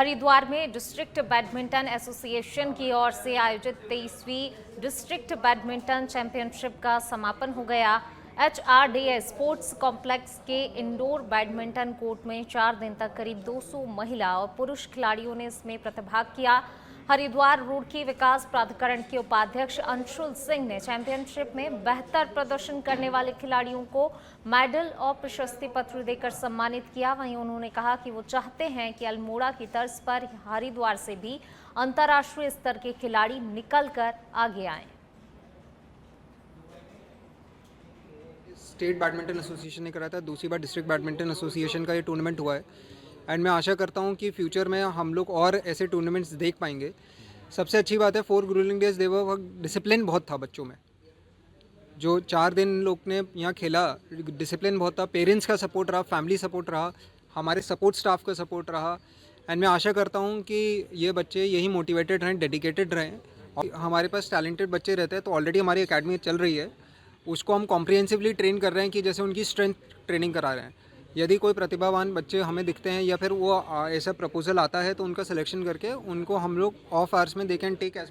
हरिद्वार में district badminton association की ओर से आयोजित 23वीं डिस्ट्रिक्ट बैडमिंटन चैंपियनशिप का समापन हो गया। HRDA स्पोर्ट्स कॉम्प्लेक्स के इंडोर बैडमिंटन कोर्ट में 4 दिन तक करीब 200 महिला और पुरुष खिलाड़ियों ने इसमें प्रतिभाग किया। हरिद्वार रुड़की विकास प्राधिकरण के उपाध्यक्ष अंशुल सिंह ने चैंपियनशिप में बेहतर प्रदर्शन करने वाले खिलाड़ियों को मेडल और प्रशस्ति पत्र देकर सम्मानित किया। वहीं उन्होंने कहा कि वो चाहते हैं कि अल्मोड़ा की तर्ज पर हरिद्वार से भी अंतर्राष्ट्रीय स्तर के खिलाड़ी निकलकर आगे आएं। स्टेट बैडमिंटन एसोसिएशन ने कराया था, दूसरी बार डिस्ट्रिक्ट बैडमिंटन एसोसिएशन का ये टूर्नामेंट हुआ है एंड मैं आशा करता हूँ कि फ्यूचर में हम लोग और ऐसे टूर्नामेंट्स देख पाएंगे। सबसे अच्छी बात है 4 ग्रूलिंग डेज डिसिप्लिन बहुत था बच्चों में। जो 4 दिन लोग ने यहाँ खेला, डिसिप्लिन बहुत था, पेरेंट्स का सपोर्ट रहा, फैमिली सपोर्ट रहा, हमारे सपोर्ट स्टाफ का सपोर्ट रहा एंड मैं आशा करता हूँ कि ये बच्चे यही मोटिवेटेड रहें, डेडिकेटेड रहें। और हमारे पास टैलेंटेड बच्चे रहते हैं तो ऑलरेडी हमारी अकेडमी चल रही है, उसको हम कॉम्प्रिहेंसिवली ट्रेन कर रहे हैं कि जैसे उनकी स्ट्रेंथ ट्रेनिंग करा रहे हैं। यदि कोई प्रतिभावान बच्चे हमें दिखते हैं या फिर वो ऐसा प्रपोजल आता है तो उनका सिलेक्शन करके उनको हम लोग ऑफ आवर्स में they can take edge.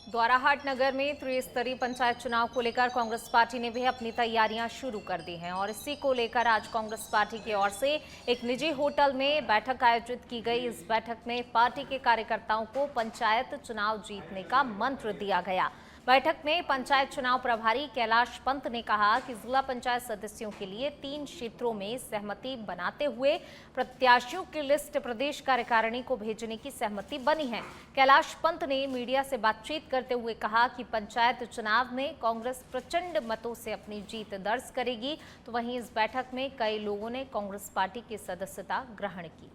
Dwarahat नगर में त्रिस्तरीय पंचायत चुनाव को लेकर कांग्रेस पार्टी ने भी अपनी तैयारियां शुरू कर दी हैं और इसी को लेकर आज कांग्रेस पार्टी की ओर से एक निजी होटल में बैठक आयोजित की गई। इस बैठक में पार्टी के कार्यकर्ताओं को पंचायत चुनाव जीतने का मंत्र दिया गया। बैठक में पंचायत चुनाव प्रभारी कैलाश पंत ने कहा कि जिला पंचायत सदस्यों के लिए 3 क्षेत्रों में सहमति बनाते हुए प्रत्याशियों की लिस्ट प्रदेश कार्यकारिणी को भेजने की सहमति बनी है। कैलाश पंत ने मीडिया से बातचीत करते हुए कहा कि पंचायत चुनाव में कांग्रेस प्रचंड मतों से अपनी जीत दर्ज करेगी। तो वहीं इस बैठक में कई लोगों ने कांग्रेस पार्टी की सदस्यता ग्रहण की।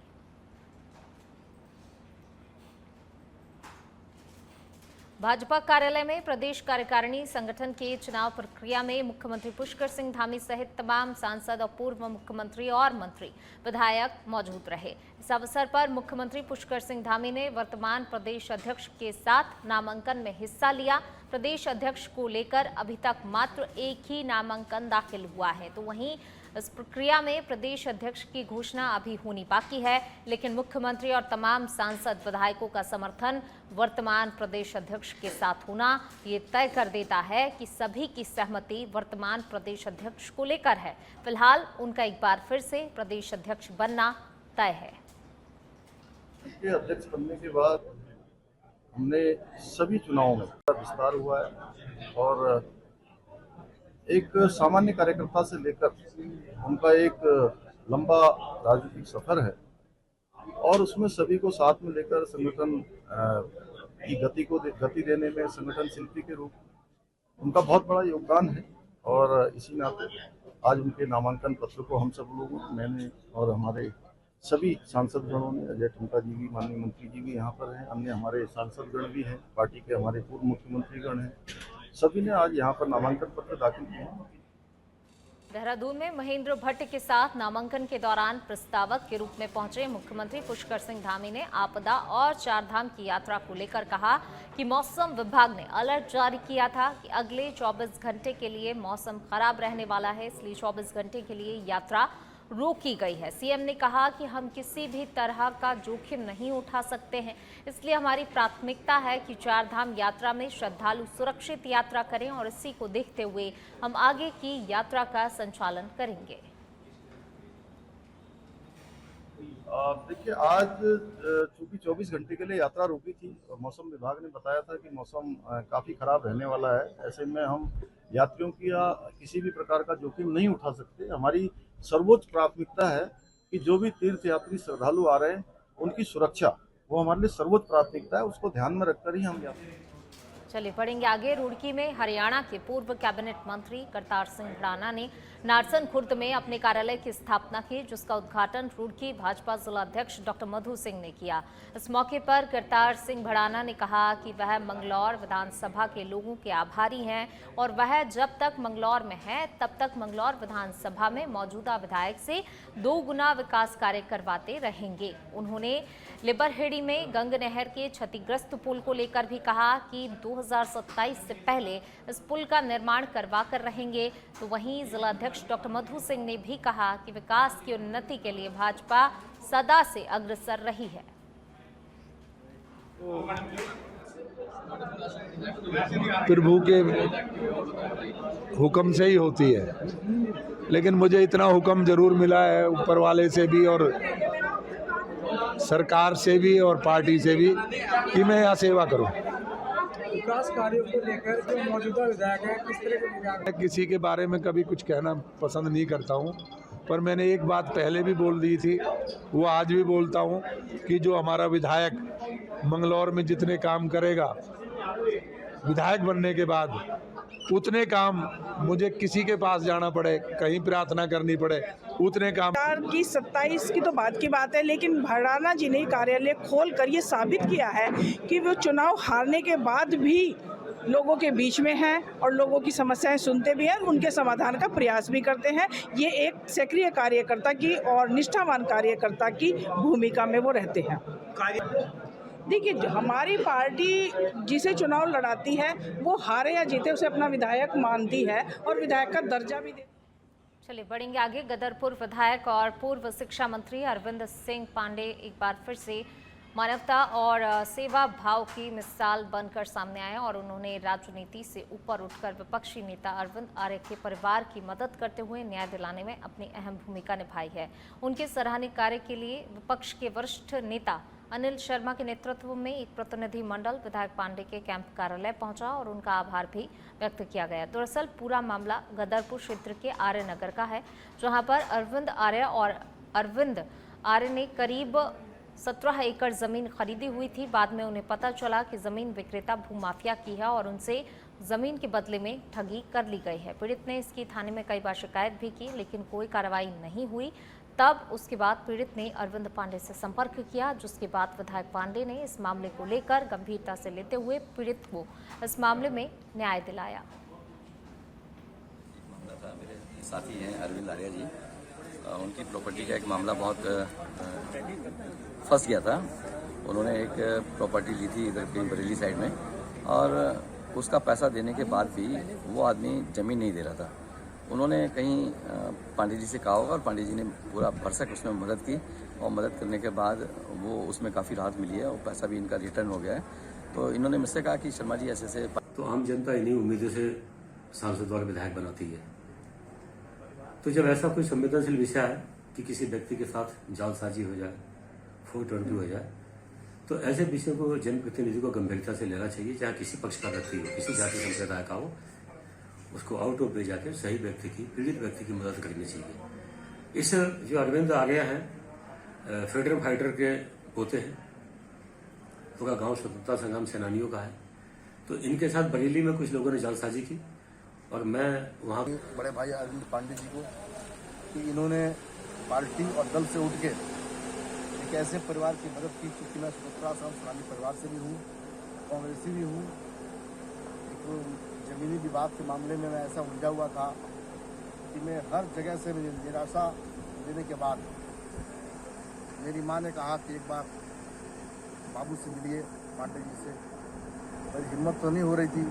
भाजपा कार्यालय में प्रदेश कार्यकारिणी संगठन के चुनाव प्रक्रिया में मुख्यमंत्री पुष्कर सिंह धामी सहित तमाम सांसद और पूर्व मुख्यमंत्री और मंत्री विधायक मौजूद रहे। इस अवसर पर मुख्यमंत्री पुष्कर सिंह धामी ने वर्तमान प्रदेश अध्यक्ष के साथ नामांकन में हिस्सा लिया। प्रदेश अध्यक्ष को लेकर अभी तक मात्र एक ही नामांकन दाखिल हुआ है। तो वहीं इस प्रक्रिया में प्रदेश अध्यक्ष की घोषणा अभी होनी बाकी है, लेकिन मुख्यमंत्री और तमाम सांसद विधायकों का समर्थन वर्तमान प्रदेश अध्यक्ष के साथ होना ये तय कर देता है कि सभी की सहमति वर्तमान प्रदेश अध्यक्ष को लेकर है। फिलहाल उनका एक बार फिर से प्रदेश अध्यक्ष बनना तय है। अध्यक्ष बनने के बाद हमने सभी चुनावों में विस्तार हुआ है और एक सामान्य कार्यकर्ता से लेकर उनका एक लंबा राजनीतिक सफर है और उसमें सभी को साथ में लेकर संगठन की गति देने में संगठन शिल्पी के रूप उनका बहुत बड़ा योगदान है और इसी नाते आज उनके नामांकन पत्र को हम सब लोगों मैंने और हमारे सभी सांसद गणों ने, अजय टुमका जी भी, माननीय मंत्री जी भी यहाँ पर हैं, अन्य हमारे सांसद गण भी हैं, पार्टी के हमारे पूर्व मुख्यमंत्री गण हैं, सभी ने आज यहाँ पर नामांकन पत्र दाखिल किए। देहरादून में महेंद्र भट्ट के साथ नामांकन के दौरान प्रस्तावक के रूप में पहुंचे मुख्यमंत्री पुष्कर सिंह धामी ने आपदा और चारधाम की यात्रा को लेकर कहा कि मौसम विभाग ने अलर्ट जारी किया था कि अगले 24 घंटे के लिए मौसम खराब रहने वाला है, इसलिए 24 घंटे के लिए यात्रा रोकी गई है। सीएम ने कहा कि हम किसी भी तरह का जोखिम नहीं उठा सकते हैं, इसलिए हमारी प्राथमिकता है कि चारधाम यात्रा में श्रद्धालु सुरक्षित यात्रा करें और इसी को देखते हुए हम आगे की यात्रा का संचालन करेंगे। देखिए, आज चूंकि 24 घंटे के लिए यात्रा रोकी थी, मौसम विभाग ने बताया था कि मौसम काफ़ी खराब रहने वाला है। ऐसे में हम यात्रियों की या किसी भी प्रकार का जोखिम नहीं उठा सकते। हमारी सर्वोच्च प्राथमिकता है कि जो भी तीर्थ यात्री श्रद्धालु आ रहे हैं उनकी सुरक्षा, वो हमारे लिए सर्वोच्च प्राथमिकता है। उसको ध्यान में रखकर ही हम यात्रा। चलिए बढ़ेंगे आगे। रुड़की में हरियाणा के पूर्व कैबिनेट मंत्री करतार सिंह भड़ाना ने नारसन खुर्द में अपने कार्यालय की स्थापना की, जिसका उद्घाटन रुड़की भाजपा जिला अध्यक्ष डॉक्टर मधु सिंह ने किया। इस मौके पर करतार सिंह भड़ाना ने कहा कि वह मंगलौर विधानसभा के लोगों के आभारी हैं और वह जब तक मंगलौर में है तब तक मंगलौर विधानसभा में मौजूदा विधायक से 2 गुना विकास कार्य करवाते रहेंगे। उन्होंने लिबरहेड़ी में गंग नहर के क्षतिग्रस्त पुल को लेकर भी कहा कि 2027 से पहले इस पुल का निर्माण करवा कर रहेंगे। तो वहीं जिला अध्यक्ष डॉक्टर मधु सिंह ने भी कहा कि विकास की उन्नति के लिए भाजपा सदा से अग्रसर रही है। प्रभु के हुक्म से ही होती है, लेकिन मुझे इतना हुक्म जरूर मिला है ऊपर वाले से भी और सरकार से भी और पार्टी से भी कि मैं यहाँ सेवा करूँ। विकास कार्यों को लेकर जो मौजूदा विधायक है किस तरह के विधायक मैं किसी के बारे में कभी कुछ कहना पसंद नहीं करता हूँ, पर मैंने एक बात पहले भी बोल दी थी, वो आज भी बोलता हूँ कि जो हमारा विधायक मंगलौर में जितने काम करेगा विधायक बनने के बाद, उतने काम मुझे किसी के पास जाना पड़े, कहीं प्रार्थना करनी पड़े, उतने काम। सरकार की 27 की तो बात की बात है, लेकिन भराना जी ने कार्यालय खोल कर ये साबित किया है कि वो चुनाव हारने के बाद भी लोगों के बीच में हैं और लोगों की समस्याएं सुनते भी हैं, उनके समाधान का प्रयास भी करते हैं। ये एक सक्रिय कार्यकर्ता की और निष्ठावान कार्यकर्ता की भूमिका में वो रहते हैं। देखिए, हमारी पार्टी जिसे चुनाव लड़ाती है वो हारे या जीते उसे अपना विधायक मानती है और विधायक का दर्जा भी देती है। चलिए बढ़ेंगे आगे। गदर पूर्व विधायक और पूर्व शिक्षा मंत्री अरविंद सिंह पांडे एक बार फिर से मानवता और सेवा भाव की मिसाल बनकर सामने आए और उन्होंने राजनीति से ऊपर उठकर विपक्षी नेता अरविंद आर्य के परिवार की मदद करते हुए न्याय दिलाने में अपनी अहम भूमिका निभाई है। उनके सराहनीय कार्य के लिए विपक्ष के वरिष्ठ नेता अनिल शर्मा के नेतृत्व में एक प्रतिनिधि मंडल विधायक पांडे के कैंप कार्यालय पहुंचा और उनका आभार भी व्यक्त किया गया। दरअसल पूरा मामला गदरपुर क्षेत्र के आर्य नगर का है, जहां पर अरविंद आर्य ने करीब 17 एकड़ जमीन खरीदी हुई थी। बाद में उन्हें पता चला कि जमीन विक्रेता भूमाफिया की है और उनसे जमीन के बदले में ठगी कर ली गई है। पीड़ित ने इसकी थाने में कई बार शिकायत भी की, लेकिन कोई कार्रवाई नहीं हुई। तब उसके बाद पीड़ित ने अरविंद पांडे से संपर्क किया, जिसके बाद विधायक पांडे ने इस मामले को लेकर गंभीरता से लेते हुए पीड़ित को इस मामले में न्याय दिलाया। मेरे साथी हैं अरविंद आर्य जी, उनकी प्रॉपर्टी का एक मामला बहुत फंस गया था। उन्होंने एक प्रॉपर्टी ली थी इधर कहीं बरेली साइड में, और उसका पैसा देने के बाद भी वो आदमी ज़मीन नहीं दे रहा था। उन्होंने कहीं पांडे जी से कहा होगा और पांडे जी ने पूरा भरसक उसमें मदद की, और मदद करने के बाद वो उसमें काफ़ी राहत मिली है और पैसा भी इनका रिटर्न हो गया है। तो इन्होंने मुझसे कहा कि शर्मा जी ऐसे तो आम जनता इन्हीं उम्मीदों से सांसद और विधायक बनाती है। तो जब ऐसा कोई संवेदनशील विषय है कि किसी व्यक्ति के साथ जालसाजी हो जाए, 420 हो जाए, तो ऐसे विषय को जनप्रतिनिधि को गंभीरता से लेना चाहिए, चाहे किसी पक्ष का व्यक्ति हो, किसी जाति संप्रदाय का हो, उसको आउट ऑफ वे जाकर सही व्यक्ति की, पीड़ित व्यक्ति की मदद करनी चाहिए। इस जो अरविंद आर्य हैं, फ्रीडम फाइटर के पोते हैं, उनका गांव स्वतंत्रता संग्राम सेनानियों का है। तो इनके साथ बरेली में कुछ लोगों ने जालसाजी की और मैं वहाँ बड़े भाई अरविंद पांडे जी को कि इन्होंने पार्टी और दल से उठ के एक ऐसे परिवार की मदद की, क्योंकि मैं स्वतंत्रता संग्राम सेनानी परिवार से भी हूँ, कांग्रेसी भी हूँ। एक जमीनी विवाद के मामले में मैं ऐसा उलझा हुआ था कि मैं हर जगह से निराशा देने के बाद मेरी माँ ने कहा कि एक बार बाबू से मिलिए, पांडे जी से। मेरी हिम्मत तो नहीं हो रही थी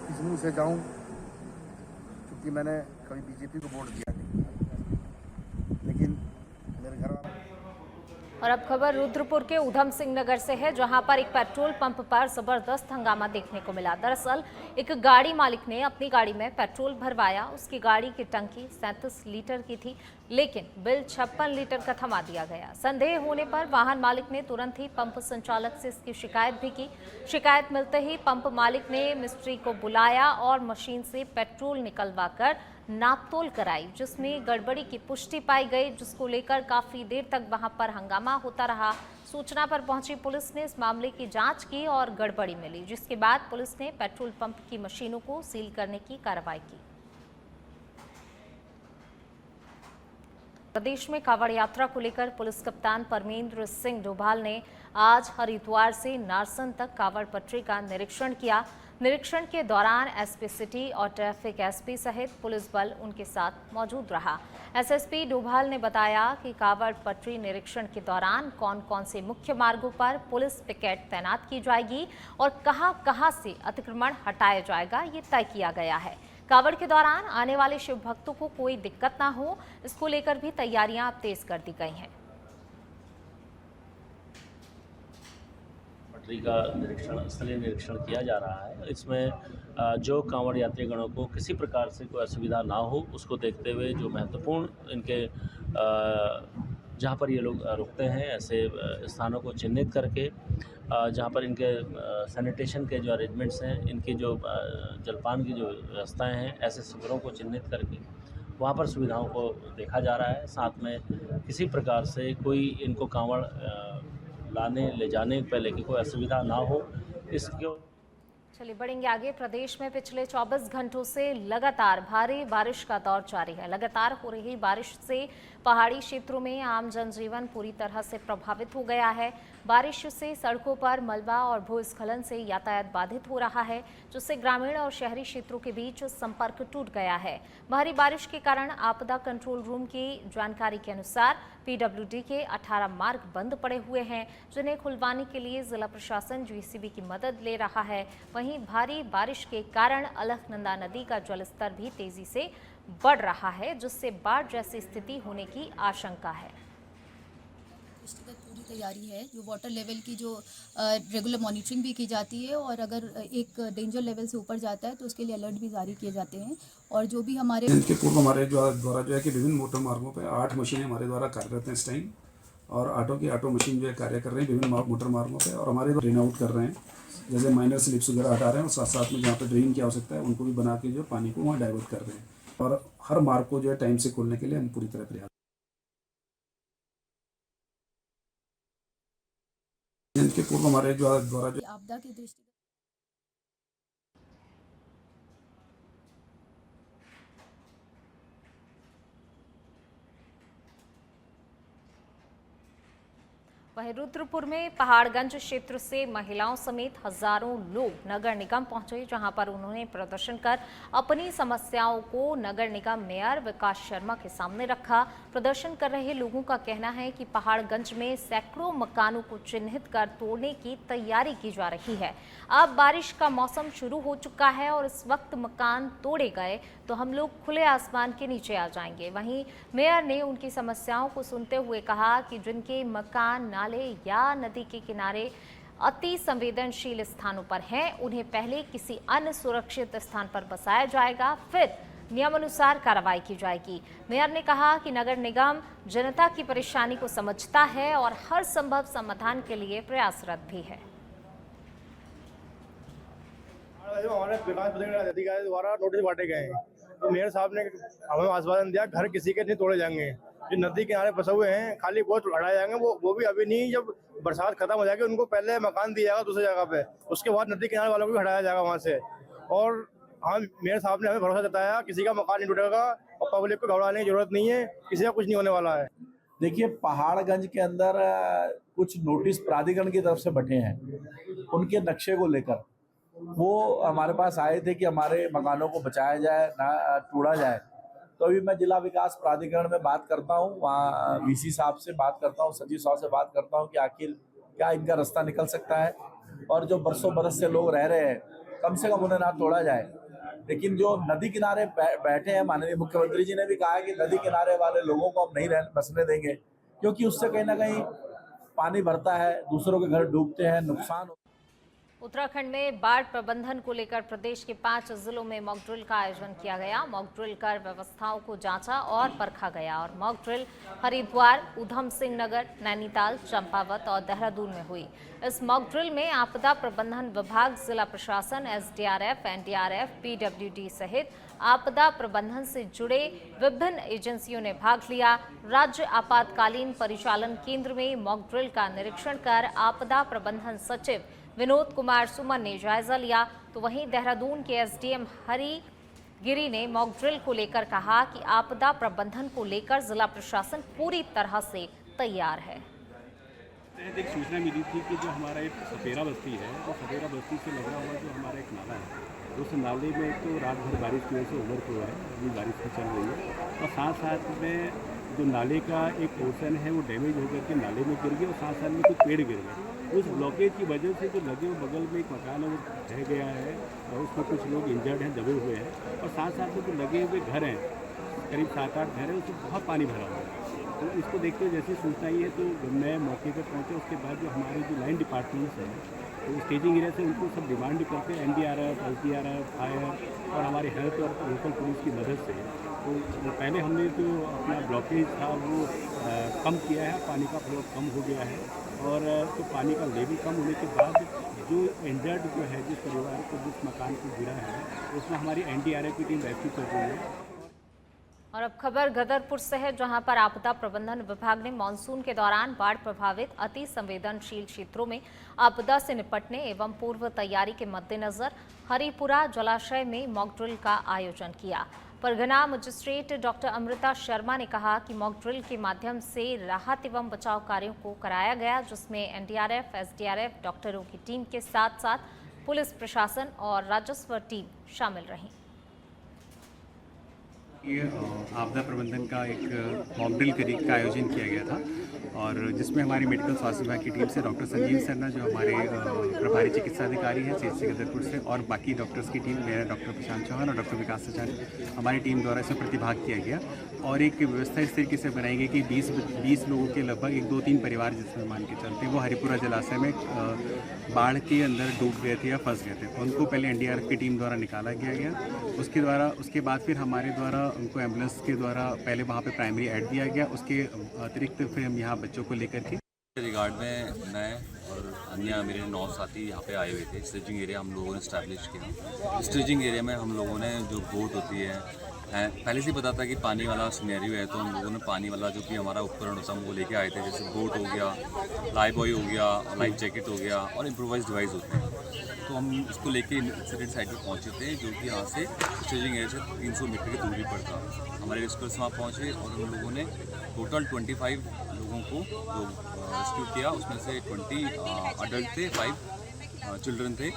किस मुँह से जाऊं, क्योंकि मैंने कभी बीजेपी को वोट दिया नहीं, लेकिन मेरे घर वाले। और अब खबर रुद्रपुर के उधम सिंह नगर से है, जहां पर एक पेट्रोल पंप पर जबरदस्त हंगामा देखने को मिला। दरअसल एक गाड़ी मालिक ने अपनी गाड़ी में पेट्रोल भरवाया। उसकी गाड़ी की टंकी 37 लीटर की थी, लेकिन बिल 56 लीटर का थमा दिया गया। संदेह होने पर वाहन मालिक ने तुरंत ही पंप संचालक से इसकी शिकायत भी की। शिकायत मिलते ही पंप मालिक ने मिस्त्री को बुलाया और मशीन से पेट्रोल निकलवाकर नापतोल कराई, जिसमें गड़बड़ी की पुष्टि पाई गई, जिसको लेकर काफी देर तक वहां पर हंगामा होता रहा। सूचना पर पहुंची पुलिस ने इस मामले की जांच की और गड़बड़ी मिली, जिसके बाद पुलिस ने पेट्रोल पंप की मशीनों को सील करने की कार्रवाई की। प्रदेश में कांवड़ यात्रा को लेकर पुलिस कप्तान परमेंद्र सिंह डोभाल ने आज हरिद्वार से नारसन तक कांवड़ पटरी का निरीक्षण किया। निरीक्षण के दौरान एसपी सिटी और ट्रैफिक एसपी सहित पुलिस बल उनके साथ मौजूद रहा। एसएसपी डोभाल ने बताया कि कांवड़ पटरी निरीक्षण के दौरान कौन कौन से मुख्य मार्गों पर पुलिस पिकेट तैनात की जाएगी और कहां से अतिक्रमण हटाया जाएगा, ये तय किया गया है। कांवड़ के दौरान आने वाले शिव भक्तों को कोई दिक्कत ना हो, इसको लेकर भी तैयारियां अब तेज कर दी गई हैं। मुख्यमंत्री का निरीक्षण, स्थलीय निरीक्षण किया जा रहा है। इसमें जो कांवड़ यात्रीगणों को किसी प्रकार से कोई असुविधा ना हो, उसको देखते हुए जो महत्वपूर्ण इनके जहाँ पर ये लोग रुकते हैं, ऐसे स्थानों को चिन्हित करके जहाँ पर इनके सैनिटेशन के जो अरेंजमेंट्स हैं, इनकी जो जलपान की जो व्यवस्थाएं हैं, ऐसे शिविरों को चिन्हित करके वहाँ पर सुविधाओं को देखा जा रहा है। साथ में किसी प्रकार से कोई इनको कांवड़ लाने ले जाने पहले की कोई असुविधा ना हो, इसको चलिए बढ़ेंगे आगे। प्रदेश में पिछले 24 घंटों से लगातार भारी बारिश का दौर जारी है। लगातार हो रही बारिश से पहाड़ी क्षेत्रों में आम जनजीवन पूरी तरह से प्रभावित हो गया है। बारिश से सड़कों पर मलबा और भूस्खलन से यातायात बाधित हो रहा है, जिससे ग्रामीण और शहरी क्षेत्रों के बीच संपर्क टूट गया है। भारी बारिश के कारण आपदा कंट्रोल रूम की जानकारी के अनुसार पीडब्ल्यूडी के 18 मार्ग बंद पड़े हुए हैं, जिन्हें खुलवाने के लिए जिला प्रशासन जेसीबी की मदद ले रहा है। वहीं भारी बारिश के कारण अलकनंदा नदी का जलस्तर भी तेजी से बढ़ रहा है, जिससे बाढ़ जैसी स्थिति होने की आशंका है। दृष्टिगत पूरी तैयारी है, जो वाटर लेवल की जो रेगुलर मॉनिटरिंग भी की जाती है, और अगर एक डेंजर लेवल से ऊपर जाता है तो उसके लिए अलर्ट भी जारी किए जाते हैं। और जो भी हमारे इनके पूर्व हमारे द्वारा जो है कि विभिन्न मोटर मार्गों पर 8 मशीनें हमारे द्वारा कार्यरत हैं इस टाइम, और ऑटो मशीन जो है कार्य कर रहे हैं विभिन्न मोटर मार्गों पर, और हमारे ड्रेन आउट कर रहे हैं, जैसे माइनर स्लिप्स वगैरह हटा रहे हैं, और साथ साथ में जहाँ पर ड्रेन की आवश्यकता है उनको भी बना के जो पानी को वहाँ डाइवर्ट कर रहे हैं, और हर मार्ग को जो है टाइम से खोलने के लिए हम पूरी तरह प्रयास। इनके पूर्व हमारे द्वारा जो आपदा की दृष्टि वहीं रुद्रपुर में पहाड़गंज क्षेत्र से महिलाओं समेत हजारों लोग नगर निगम पहुंचे, जहां पर उन्होंने प्रदर्शन कर अपनी समस्याओं को नगर निगम मेयर विकास शर्मा के सामने रखा। प्रदर्शन कर रहे लोगों का कहना है कि पहाड़गंज में सैकड़ों मकानों को चिन्हित कर तोड़ने की तैयारी की जा रही है। अब बारिश का मौसम शुरू हो चुका है और इस वक्त मकान तोड़े गए तो हम लोग खुले आसमान के नीचे आ जाएंगे। वहीं मेयर ने उनकी समस्याओं को सुनते हुए कहा कि जिनके मकान नाले या नदी के किनारे अति संवेदनशील स्थानों पर हैं, उन्हें पहले किसी अन्य सुरक्षित स्थान पर बसाया जाएगा, फिर नियमानुसार कार्रवाई की जाएगी। मेयर ने कहा कि नगर निगम जनता की परेशानी को समझता है और हर संभव समाधान के लिए प्रयासरत भी है। हमारे विकास अधिकारी द्वारा नोटिस बांटे गए हैं, तो मेयर साहब ने हमें आश्वासन दिया घर किसी के नहीं तोड़े जाएंगे। जो नदी किनारे फंसे हुए हैं खाली वो हटाए जाएंगे, वो भी अभी नहीं, जब बरसात खत्म हो जाएगी उनको पहले मकान दिया जाएगा दूसरी जगह पे, उसके बाद नदी किनारे वालों को भी हटाया जाएगा वहाँ से। और हाँ, मेयर साहब ने हमें भरोसा जताया किसी का मकान नहीं टूटेगा और पब्लिक को घबराने की जरूरत नहीं है, किसी का कुछ नहीं होने वाला है। देखिए, पहाड़गंज के अंदर कुछ नोटिस प्राधिकरण की तरफ से बटे हैं, उनके नक्शे को लेकर वो हमारे पास आए थे कि हमारे मकानों को बचाया जाए, ना तोड़ा जाए। तो अभी मैं जिला विकास प्राधिकरण में बात करता हूँ, वहाँ वीसी साहब से बात करता हूँ, सचिव साहब से बात करता हूँ कि आखिर क्या इनका रास्ता निकल सकता है, और जो बरसों बरस से लोग रह रहे हैं कम से कम उन्हें ना तोड़ा जाए। लेकिन जो नदी किनारे बैठे हैं, माननीय मुख्यमंत्री जी ने भी कहा है कि नदी किनारे वाले लोगों को हम नहीं बसने देंगे, क्योंकि उससे कहीं ना कहीं पानी भरता है, दूसरों के घर डूबते हैं, नुकसान। उत्तराखंड में बाढ़ प्रबंधन को लेकर प्रदेश के 5 जिलों में मॉक ड्रिल का आयोजन किया गया। मॉक ड्रिल कर व्यवस्थाओं को जांचा और परखा गया और मॉक ड्रिल हरिद्वार, उधम सिंह नगर, नैनीताल, चंपावत और देहरादून में हुई। इस मॉक ड्रिल में आपदा प्रबंधन विभाग, जिला प्रशासन, एसडीआरएफ, एनडीआरएफ, पीडब्ल्यूडी सहित आपदा प्रबंधन से जुड़े विभिन्न एजेंसियों ने भाग लिया। राज्य आपातकालीन परिचालन केंद्र में मॉक ड्रिल का निरीक्षण कर आपदा प्रबंधन सचिव विनोद कुमार सुमन ने जायजा लिया। तो वहीं देहरादून के एसडीएम हरी गिरी ने मॉक ड्रिल को लेकर कहा कि आपदा प्रबंधन को लेकर जिला प्रशासन पूरी तरह से तैयार है। एक सूचना मिली थी कि जो हमारा एक सपेरा बस्ती है, तो सपेरा बस्ती से लगा हुआ जो हमारा एक नाला है, उस नाले में तो रात भर बारिश की वजह से ओवर फ्लो है, अभी बारिश भी चल रही है, और साथ साथ में जो नाले का एक पोर्शन है वो डैमेज हो करके नाले में गिर गया, और साथ साथ में कुछ पेड़ गिर गए। उस ब्लॉकेज की वजह से जो लगे हुए बगल में एक मकान है वो रह गया है, और उसमें कुछ लोग इंजर्ड हैं, दबे हुए हैं, और साथ साथ में जो लगे हुए घर हैं, करीब 7-8 घर हैं, उसमें बहुत पानी भरा हुआ है। तो इसको देखते हुए जैसी सूचना आई है तो मैं मौके पर पहुँचा। उसके बाद जो हमारे जो लाइन डिपार्टमेंट्स हैं तो स्टेजिंग एरिया से उनको सब डिमांड करते हैं NDRF, SDRF, फायर और हमारे हेल्थ और लोकल पुलिस की मदद से। तो पहले हमने जो अपना ब्लॉकेज था वो कम किया है, पानी का फ्लो कम हो गया है और तो पानी का लेवल कम होने के बाद जो इंजर्ड जो है जिस परिवार को जिस मकान को गिरा है उसमें हमारी NDRF की टीम रेस्क्यू कर रही है। और अब खबर गदरपुर से है, जहां पर आपदा प्रबंधन विभाग ने मानसून के दौरान बाढ़ प्रभावित अति संवेदनशील क्षेत्रों में आपदा से निपटने एवं पूर्व तैयारी के मद्देनजर हरिपुरा जलाशय में मॉक ड्रिल का आयोजन किया। परगना मजिस्ट्रेट डॉक्टर अमृता शर्मा ने कहा कि मॉक ड्रिल के माध्यम से राहत एवं बचाव कार्यों को कराया गया, जिसमें NDRF, SDRF, डॉक्टरों की टीम के साथ साथ पुलिस प्रशासन और राजस्व टीम शामिल रही। ये आपदा प्रबंधन का एक मॉक ड्रिल का आयोजन किया गया था और जिसमें हमारी मेडिकल स्वास्थ्य विभाग की टीम से डॉक्टर संजीव सरना जो हमारे प्रभारी चिकित्सा अधिकारी हैं CHC गदरपुर से और बाकी डॉक्टर्स की टीम, मेरा डॉक्टर प्रशांत चौहान और डॉक्टर विकास सचान, हमारी टीम द्वारा इसमें प्रतिभाग किया गया और एक व्यवस्था इस तरीके से बनाई गई कि 20 लोगों के लगभग 1-2-3 परिवार जिसमें मान के चलते वो हरिपुरा जलाशय में बाढ़ के अंदर डूब गए थे या फंस गए थे। उनको पहले NDRF की टीम द्वारा निकाला गया, उसके बाद फिर हमारे द्वारा उनको एम्बुलेंस के द्वारा पहले वहाँ पे प्राइमरी एड दिया गया। उसके अतिरिक्त फिर हम यहाँ बच्चों को लेकर के रिगार्ड में मैं और अन्य मेरे 9 साथी यहाँ पे आए हुए थे। स्टेजिंग एरिया हम लोगों ने इस्टेब्लिश किया। स्टेजिंग एरिया में हम लोगों ने जो बोट होती है, पहले से ही पता था कि पानी वाला सिनेरियो है, तो हम लोगों ने पानी वाला जो भी हमारा उपकरण होता है वो लेके आए थे, जैसे बोट हो गया, लाइफ बॉय हो गया, लाइफ जैकेट हो गया और इम्प्रोवाइज डिवाइस होते हैं। तो हम इसको लेके इंसिडेंट साइट पर पहुँचे थे, जो कि यहाँ से स्टेजिंग एरिया से 300 मीटर की दूरी पर था। हमारे रेस्क्यूअर्स वहाँ पहुँचे और हम लोगों ने टोटल 25 लोगों को जो रेस्क्यू किया, उसमें से 20 अडल्ट थे, 5 चिल्ड्रन थे।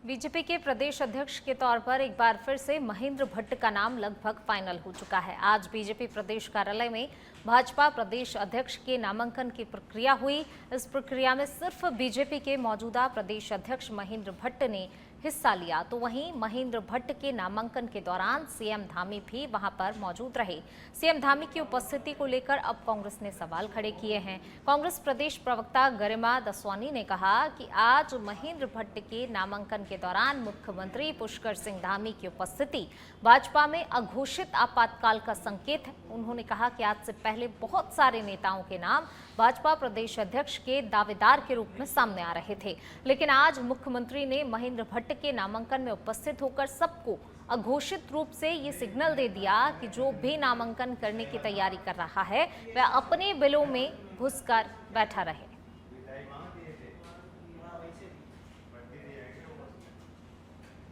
बीजेपी के प्रदेश अध्यक्ष के तौर पर एक बार फिर से महेंद्र भट्ट का नाम लगभग फाइनल हो चुका है। आज बीजेपी प्रदेश कार्यालय में भाजपा प्रदेश अध्यक्ष के नामांकन की प्रक्रिया हुई। इस प्रक्रिया में सिर्फ बीजेपी के मौजूदा प्रदेश अध्यक्ष महेंद्र भट्ट ने हिस्सा लिया, तो वहीं महेंद्र भट्ट के नामांकन के दौरान सीएम धामी भी वहां पर मौजूद रहे। सीएम धामी की उपस्थिति को लेकर अब कांग्रेस ने सवाल खड़े किए हैं। कांग्रेस प्रदेश प्रवक्ता गरिमा दसवानी ने कहा कि आज महेंद्र भट्ट के नामांकन के दौरान मुख्यमंत्री पुष्कर सिंह धामी की उपस्थिति भाजपा में अघोषित आपातकाल का संकेत है। उन्होंने कहा कि आज से पहले बहुत सारे नेताओं के नाम भाजपा प्रदेश अध्यक्ष के दावेदार के रूप में सामने आ रहे थे, लेकिन आज मुख्यमंत्री ने महेंद्र भट्ट के नामांकन में उपस्थित होकर सबको अघोषित रूप से ये सिग्नल दे दिया कि जो भी नामांकन करने की तैयारी कर रहा है वह अपने बिलों में घुसकर बैठा रहे।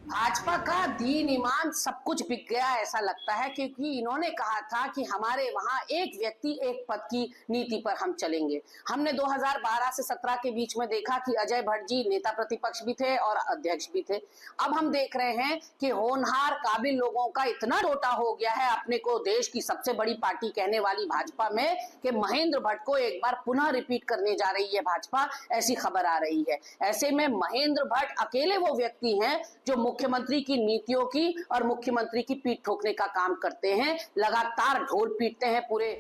भाजपा का दीन ईमान सब कुछ बिक गया ऐसा लगता है, क्योंकि इन्होंने कहा था कि हमारे वहां एक व्यक्ति एक पद की नीति पर हम चलेंगे। हमने 2012 से 17 के बीच में देखा कि अजय भट्ट जी नेता प्रतिपक्ष भी थे और अध्यक्ष भी थे। अब हम देख रहे हैं कि होनहार काबिल लोगों का इतना टोटा हो गया है अपने को देश की सबसे बड़ी पार्टी कहने वाली भाजपा में कि महेंद्र भट्ट को एक बार पुनः रिपीट करने जा रही है भाजपा, ऐसी खबर आ रही है। ऐसे में महेंद्र भट्ट अकेले वो व्यक्ति हैं जो मुख्यमंत्री की नीतियों की और मुख्यमंत्री की पीठ ठोकने का काम करते हैं, लगातार ढोल पीटते हैं। पूरे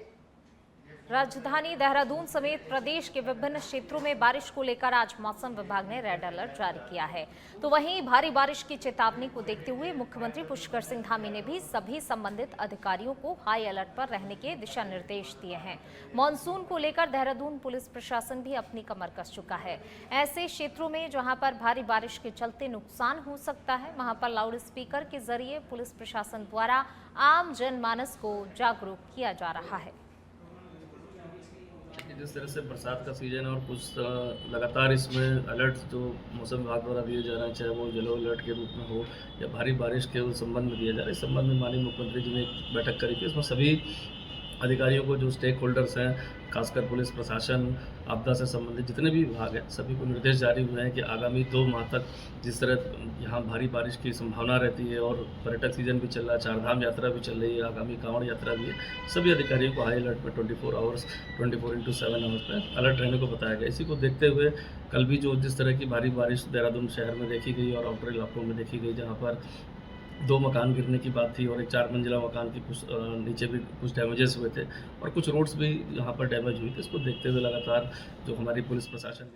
राजधानी देहरादून समेत प्रदेश के विभिन्न क्षेत्रों में बारिश को लेकर आज मौसम विभाग ने रेड अलर्ट जारी किया है। तो वहीं भारी बारिश की चेतावनी को देखते हुए मुख्यमंत्री पुष्कर सिंह धामी ने भी सभी संबंधित अधिकारियों को हाई अलर्ट पर रहने के दिशा निर्देश दिए हैं। मॉनसून को लेकर देहरादून पुलिस प्रशासन भी अपनी कमर कस चुका है। ऐसे क्षेत्रों में जहां पर भारी बारिश के चलते नुकसान हो सकता है, वहां पर लाउड स्पीकर के जरिए पुलिस प्रशासन द्वारा आम जनमानस को जागरूक किया जा रहा है। जिस तरह से बरसात का सीजन और कुछ लगातार इसमें अलर्ट जो मौसम विभाग द्वारा दिए जा रहे हैं, चाहे वो येलो अलर्ट के रूप में हो या भारी बारिश के संबंध में दिया जा रहा है, इस संबंध में माननीय मुख्यमंत्री जी ने एक बैठक करी थी। इसमें सभी अधिकारियों को, जो स्टेक होल्डर्स हैं, खासकर पुलिस प्रशासन, आपदा से संबंधित जितने भी विभाग हैं, सभी को निर्देश जारी हुए हैं कि आगामी 2 माह तक जिस तरह यहाँ भारी बारिश की संभावना रहती है और पर्यटक सीजन भी चल रहा है, चारधाम यात्रा भी चल रही है, आगामी कांवड़ यात्रा भी है, सभी अधिकारियों को हाई अलर्ट पर 24 hours 24x7 hours per alert रहने को बताया गया। इसी को देखते हुए कल भी जो जिस तरह की भारी बारिश देहरादून शहर में देखी गई और आउटर इलाकों में देखी गई, जहाँ पर 2 मकान गिरने की बात थी और एक 4 मंजिला मकान के कुछ नीचे भी कुछ डैमेजेस हुए थे और कुछ रोड्स भी यहाँ पर डैमेज हुई थी। इसको देखते हुए लगातार जो हमारी पुलिस प्रशासन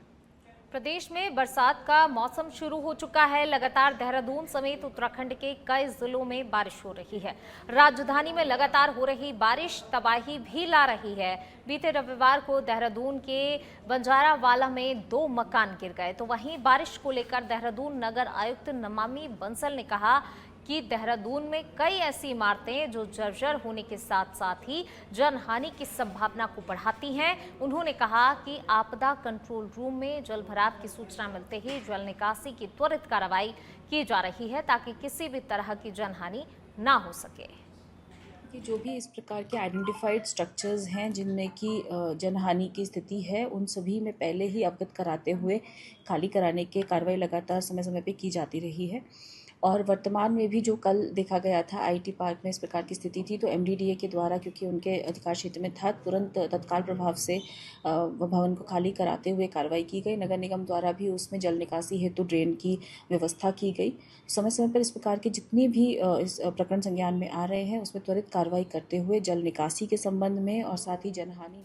प्रदेश में बरसात का मौसम शुरू हो चुका है। लगातार देहरादून समेत उत्तराखंड के कई जिलों में बारिश हो रही है। राजधानी में लगातार हो रही बारिश तबाही भी ला रही है। बीते रविवार को देहरादून के बंजारावाला में 2 मकान गिर गए, तो वहीं बारिश को लेकर देहरादून नगर आयुक्त नमामि बंसल ने कहा कि देहरादून में कई ऐसी इमारतें जो जर्जर होने के साथ साथ ही जनहानि की संभावना को बढ़ाती हैं। उन्होंने कहा कि आपदा कंट्रोल रूम में जल भराव की सूचना मिलते ही जल निकासी की त्वरित कार्रवाई की जा रही है ताकि किसी भी तरह की जनहानि ना हो सके। कि जो भी इस प्रकार के आइडेंटिफाइड स्ट्रक्चर्स हैं जिनमें कि जनहानि की स्थिति है, उन सभी में पहले ही अवगत कराते हुए खाली कराने के कार्रवाई लगातार समय समय पे की जाती रही है। और वर्तमान में भी जो कल देखा गया था आईटी पार्क में इस प्रकार की स्थिति थी, तो एमडीडीए के द्वारा, क्योंकि उनके अधिकार क्षेत्र में था, तुरंत तत्काल प्रभाव से भवन को खाली कराते हुए कार्रवाई की गई। नगर निगम द्वारा भी उसमें जल निकासी हेतु ड्रेन की व्यवस्था की गई। समय समय पर इस प्रकार के जितनी भी इस प्रकरण संज्ञान में आ रहे हैं उसमें त्वरित कार्रवाई करते हुए जल निकासी के संबंध में और साथ ही जनहानि